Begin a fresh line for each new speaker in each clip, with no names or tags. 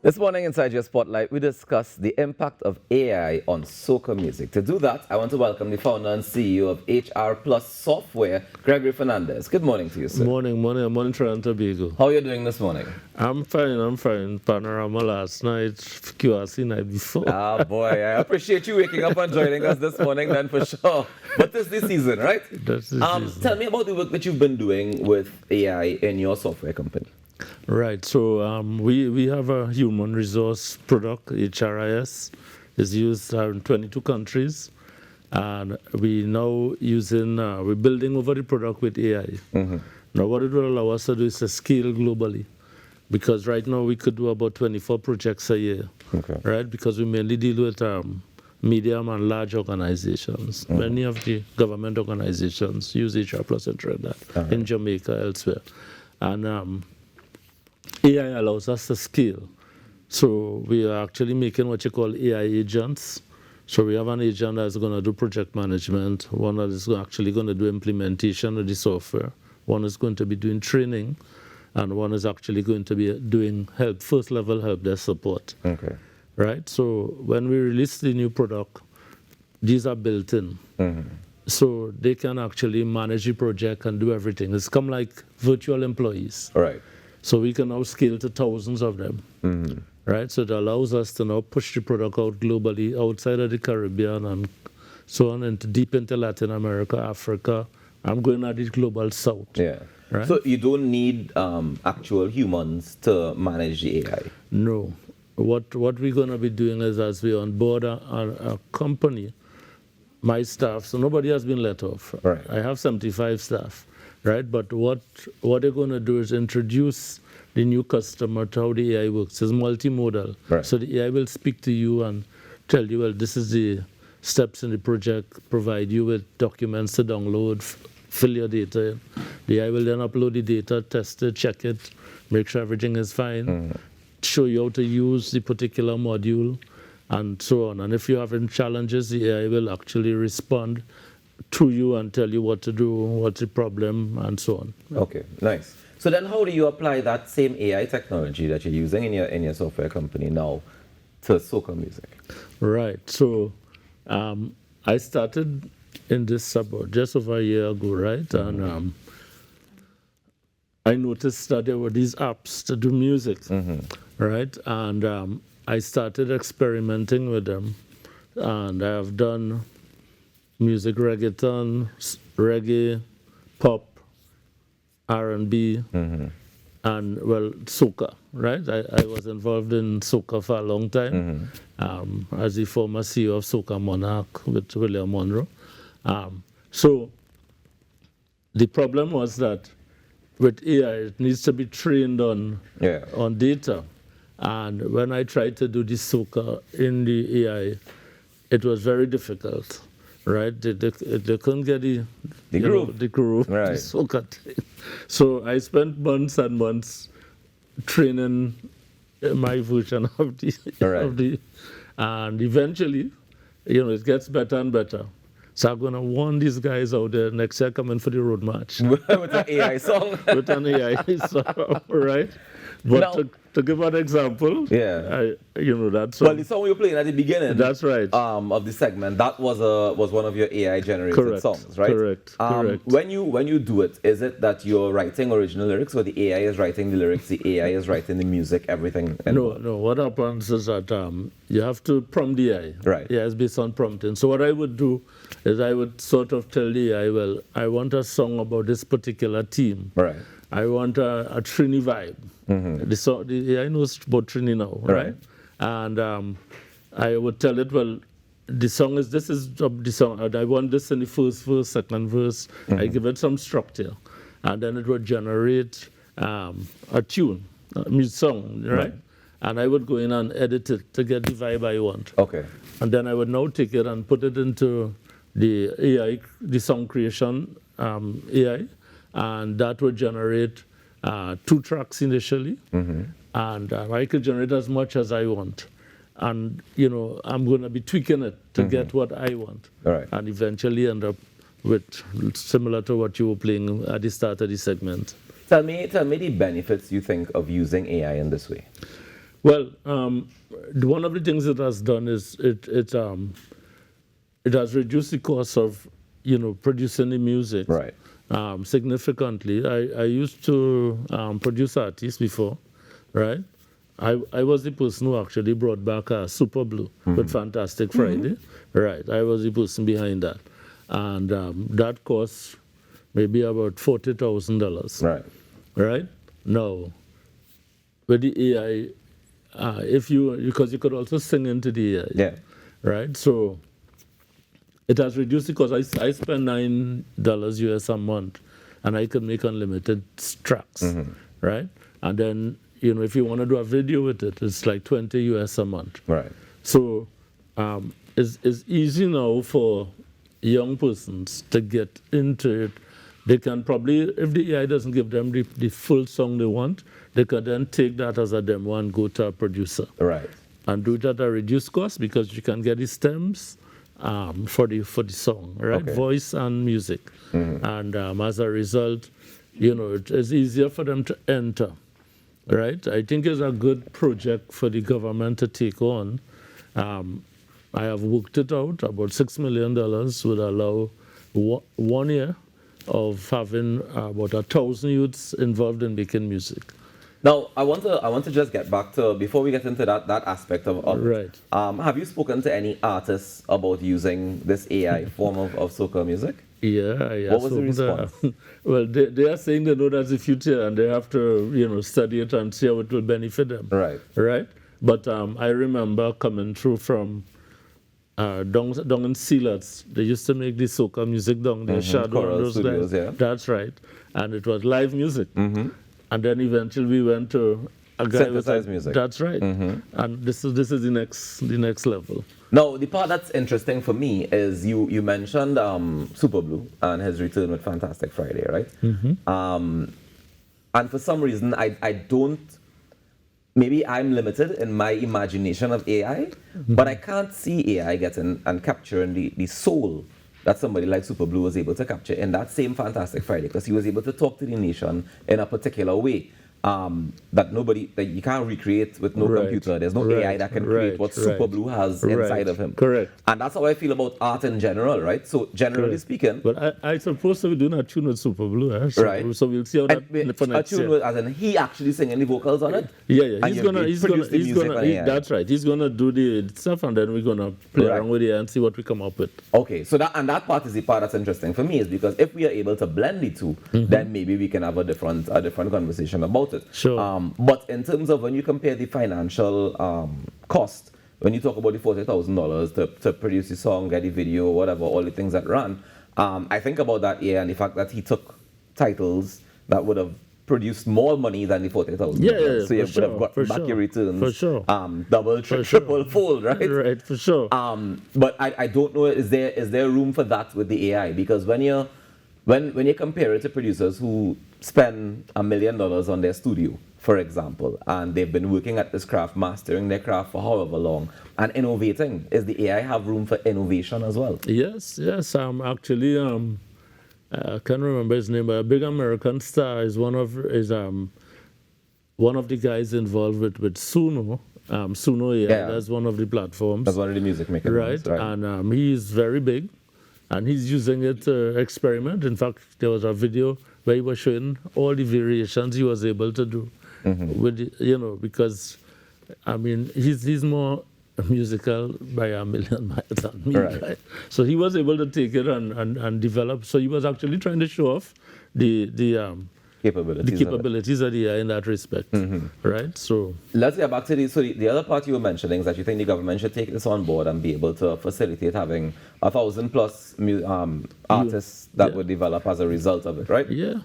This morning inside your spotlight, we discuss the impact of AI on soca music. To do that, I want to welcome the founder and CEO of HR Plus Software, Gregory Fernandez. Good morning to you, sir.
Morning, Toronto Tobago.
How are you doing this morning?
I'm fine. Panorama last night, QRC night before.
Ah, boy, I appreciate you waking up and joining us this morning, then for sure. But this is the season, right?
That's the season.
Tell me about the work that you've been doing with AI in your software company.
Right, so we have a human resource product, HRIS. It's used in 22 countries. And we now we're building over the product with AI. Mm-hmm. Now what it will allow us to do is to scale globally. Because right now we could do about 24 projects a year, okay, right? Because we mainly deal with medium and large organizations. Mm-hmm. Many of the government organizations use HR Plus and that in Jamaica, elsewhere. And AI allows us to scale. So we are actually making what you call AI agents. So we have an agent that's going to do project management, one that is actually going to do implementation of the software, one is going to be doing training, and one is actually going to be doing first level help desk support. Okay. Right? So when we release the new product, these are built in. Mm-hmm. So they can actually manage the project and do everything. It's come like virtual employees.
Right.
So we can now scale to thousands of them. Mm-hmm. Right? So it allows us to now push the product out globally, outside of the Caribbean and so on, and deep into Latin America, Africa. I'm going at the global south.
Yeah.
Right?
So you don't need actual humans to manage the AI?
No. What we're going to be doing is, as we onboard a company, my staff, so nobody has been let off.
Right.
I have 75 staff, right? But what they're going to do is introduce the new customer to how the AI works. It's multimodal.
Right.
So the AI will speak to you and tell you, well, this is the steps in the project, provide you with documents to download, fill your data in. The AI will then upload the data, test it, check it, make sure everything is fine, show you how to use the particular module, and so on. And if you're having challenges, the AI will actually respond to you and tell you what to do, what's the problem, and so on.
Okay, nice. So then how do you apply that same AI technology that you're using in your software company now to soca music?
Right. So I started in this about just over a year ago, right? Mm-hmm. And I noticed that there were these apps to do music, right? And I started experimenting with them. And I have done music, reggaeton, reggae, pop, R&B, and, well, soca, right? I was involved in soca for a long time as the former CEO of Soca Monarch with William Monroe. So the problem was that with AI, it needs to be trained on data. And when I tried to do the soca in the AI, it was very difficult. Right, they couldn't get the groove, right. The soca thing. So I spent months and months training my version of the, and eventually, it gets better and better. So I'm gonna warn these guys out there next year coming for the road march
with an AI song.
With an AI song, right? But now, to give an example, that's
well, the song you were playing at the beginning.
That's right.
Of the segment, that was one of your AI generated songs, right?
Correct.
When you do it, is it that you're writing original lyrics, or the AI is writing the lyrics, the AI is writing the music, everything?
No. What happens is that you have to prompt the AI.
Right.
Yeah, it's based on prompting. So what I would do is I would sort of tell the AI, well, I want a song about this particular theme.
Right.
I want a Trini vibe. The AI knows about Trini now, right? And I would tell it, well, this is the song. I want this in the first verse, second verse. I give it some structure. And then it would generate a tune, a music song, right? And I would go in and edit it to get the vibe I want.
Okay.
And then I would now take it and put it into the AI, the song creation AI. And that would generate 2 tracks initially, and I could generate as much as I want. And, I'm going to be tweaking it to get what I want.
Right.
And eventually end up with similar to what you were playing at the start of the segment.
Tell me the benefits you think of using AI in this way.
Well, one of the things it has done is it has reduced the cost of producing the music
Right.
significantly. I used to produce artists before, right? I was the person who actually brought back Super Blue with Fantastic Friday, right? I was the person behind that, and that cost maybe about $40,000,
Right.
right? Now, with the AI, because you could also sing into the AI,
Yeah.
right? So it has reduced because I spend $9 US a month, and I can make unlimited tracks, right? And then if you want to do a video with it, it's like 20 US a month.
Right.
So it's easy now for young persons to get into it. They can probably, if the AI doesn't give them the full song they want, they can then take that as a demo and go to a producer.
Right.
And do it at a reduced cost because you can get the stems for the song, right?
Okay.
Voice and music. And as a result, it's easier for them to enter, right? I think it's a good project for the government to take on. I have worked it out. About $6 million would allow 1 year of having about 1,000 youths involved in making music.
Now, I want to just get back to, before we get into that aspect of it,
Right.
Have you spoken to any artists about using this AI form of soca music?
Yeah.
What was the response?
Well, they are saying they know that's the future and they have to, study it and see how it will benefit them.
Right.
Right? But I remember coming through from down in Sealats. They used to make this soca music down there, Shadow
Choral
and those
studios,
guys.
yeah.
That's right. And it was live music. And then eventually we went to a guy with
Synthesized music.
That's right. And this is the next level.
Now, the part that's interesting for me is you mentioned Super Blue and his return with Fantastic Friday, right? And for some reason, I don't, maybe I'm limited in my imagination of AI, but I can't see AI getting and capturing the soul that somebody like Super Blue was able to capture in that same Fantastic Friday, because he was able to talk to the nation in a particular way that you can't recreate with no
Right.
computer. There's no AI that can create what Super Blue has inside of him.
Correct.
And that's how I feel about art in general, right? So generally speaking,
But I suppose we're doing a tune with Super Blue, so,
Right.
So we'll see how that for
a
next
tune
year.
with, as in he actually singing the vocals on it.
Yeah.
And
He's
you
gonna,
produce the music on AI.
that's right. He's gonna do the stuff, and then we're gonna play
Right.
around with it and see what we come up with.
Okay, so that part is the part that's interesting for me, is because if we are able to blend the two, then maybe we can have a different conversation about it.
Sure.
But in terms of when you compare the financial cost, when you talk about the $40,000 to produce the song, get the video, whatever, all the things that run, I think about that and the fact that he took titles that would have produced more money than the $40,000.
Yeah,
so you
for
would have
sure,
got
for
back
sure,
your returns,
for sure.
double, triple, fold, right?
Right, for sure.
But I don't know, is there room for that with the AI? Because when you compare it to producers who spend $1 million on their studio, for example, and they've been working at this craft, mastering their craft for however long, and innovating, is the AI have room for innovation as well?
Yes. Actually, I can't remember his name, but a big American star is one of the guys involved with Suno. Suno, that's one of the platforms.
That's one of the music makers,
Right. And he's very big, and he's using it to experiment. In fact, there was a video where he was showing all the variations he was able to do with because I mean he's more musical by a million miles than me, right? So he was able to take it and develop. So he was actually trying to show off the capabilities of the AI in that respect, right? So
let's get back to the other part you were mentioning is that you think the government should take this on board and be able to facilitate having 1,000+ artists that would develop as a result of it, right?
Yeah.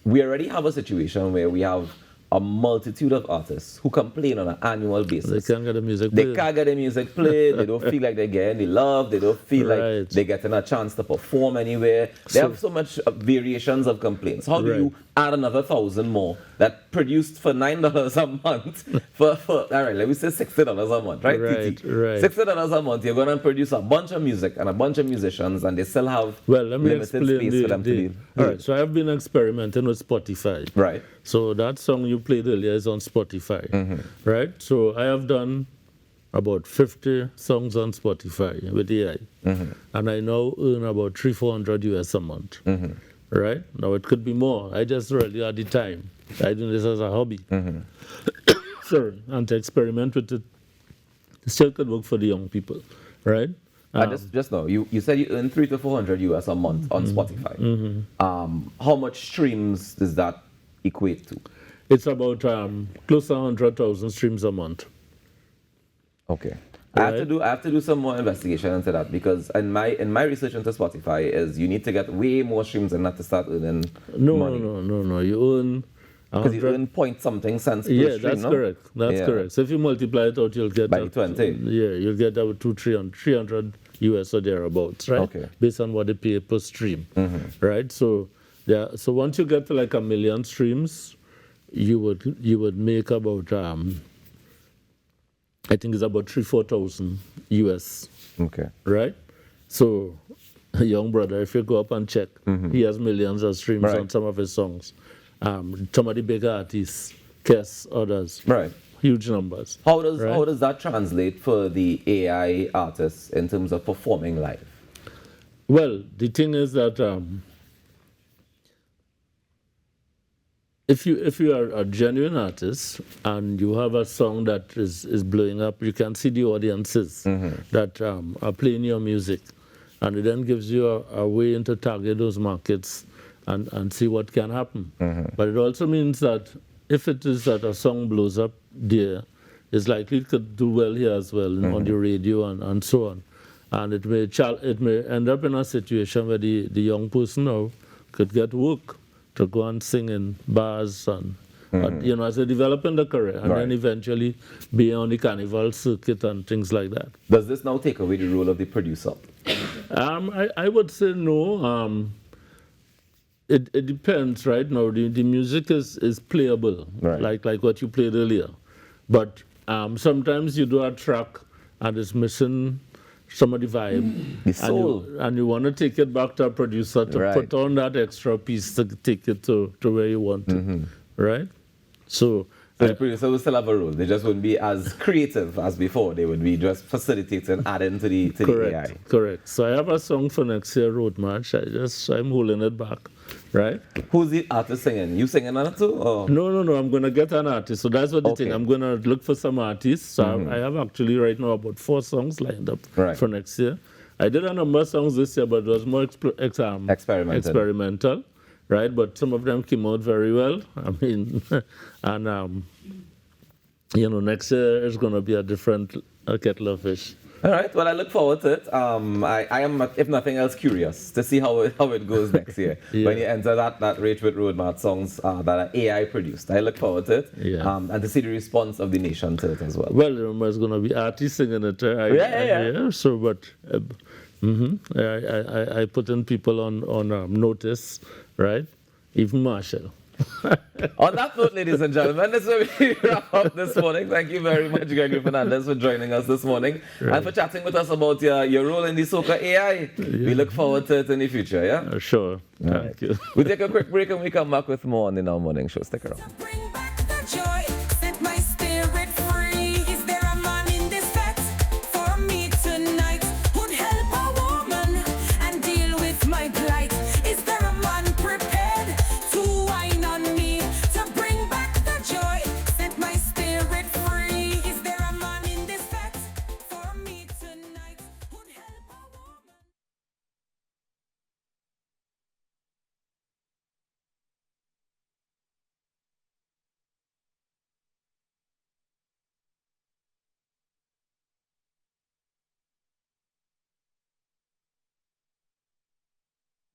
We already have a situation where we have a multitude of artists who complain on an annual basis.
They can't get the music
They
played.
can't get the music played. They don't feel like they're getting the love. They don't feel like they're getting a chance to perform anywhere. They have so much variations of complaints. How do you add another 1,000 more that produced for $9 a month for all right, let me say $60 a month, right?
Right,
TT?
right.
$60 a month, you're gonna produce a bunch of music and a bunch of musicians, and they still have
Well, let me
limited
explain
space for them to live.
all right, so I've been experimenting with Spotify.
Right.
So that song you played earlier is on Spotify,
Mm-hmm.
right? So I have done about 50 songs on Spotify with AI,
Mm-hmm.
and I now earn about $300-400 US a month,
Mm-hmm.
right? Now it could be more. I just really had the time. I do this as a hobby.
Mm-hmm.
Sorry, and to experiment with it, it still could work for the young people, right?
I just know you said you earn $300 to $400 US a month on Spotify. How much streams does that equate to?
It's about close to 100,000 streams a month.
Okay. I have to do some more investigation into that, because in my research into Spotify is you need to get way more streams than that to start earning money.
No. You earn
Because you earn point something cents per
yeah,
stream,
that's
no?
correct. That's
Yeah.
correct. So if you multiply it out, you'll get
By 20.
Yeah, you'll get about 300 US or thereabouts, right?
Okay.
Based on what they pay per stream, right? So so once you get to like 1 million streams, you would make about I think it's about 3,000-4,000 US,
Okay.
right? So, young brother, if you go up and check, he has millions of streams
Right.
on some of his songs. Some of the big artists, Kes, others,
Right.
huge numbers.
How does that translate for the AI artists in terms of performing live?
Well, the thing is that if you are a genuine artist and you have a song that is blowing up, you can see the audiences that are playing your music, and it then gives you a way to target those markets and see what can happen. But it also means that if it is that a song blows up there, it's likely it could do well here as well on the radio and so on. And it may end up in a situation where the young person now could get work to go and sing in bars and as they develop in the career, and then eventually be on the carnival circuit and things like that.
Does this now take away the role of the producer?
I would say no. It depends, right? Now the music is playable,
Right.
like what you played earlier. But sometimes you do a track and it's missing some of the vibe,
The soul.
and you want to take it back to a producer to
Right.
put on that extra piece to take it to where you want it, right? So
So the producer will still have a role. They just wouldn't be as creative as before. They would be just facilitating, adding to the AI.
correct. So I have a song for next year, Road March. I'm holding it back, right?
Who's the artist singing? You singing on it too? Or?
No. I'm going to get an artist. So that's what the thing.
Okay.
I'm going to look for some artists. So I have actually right now about 4 songs lined up
Right.
for next year. I did a number of songs this year, but it was more experimental, right? But some of them came out very well. I mean, and next year is going to be a different kettle of fish.
All right. Well, I look forward to it. I am, if nothing else, curious to see how it goes next year when you enter that Rage with Roadmart songs that are AI produced. I look forward to it.
Yeah.
And to see the response of the nation to it as well.
Well, remember, it's going to be artists singing it.
Yeah.
So, but I put in people on notice, right? Even Marshall.
On that note, ladies and gentlemen, this is where we wrap up this morning. Thank you very much, Gregory Fernandez, for joining us this morning and for chatting with us about your role in the Soca AI. We look forward to it in the future, yeah?
Sure. Thank you.
We'll take a quick break and we come back with more on the Now Morning Show. Stick around.
Bring back the joy, set my spirit free. Is there a man in this fete for me tonight? Would help a woman and deal with my plight. Is there a man prepared to whine on me to bring back the joy, set my spirit free? Is there a man in this fete for me tonight? Would help a woman.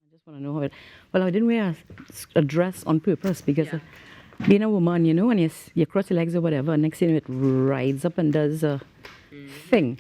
I just want to know how it. Well, I didn't wear a dress on purpose because being a woman, when you cross your legs or whatever, next thing it rides up and does a thing.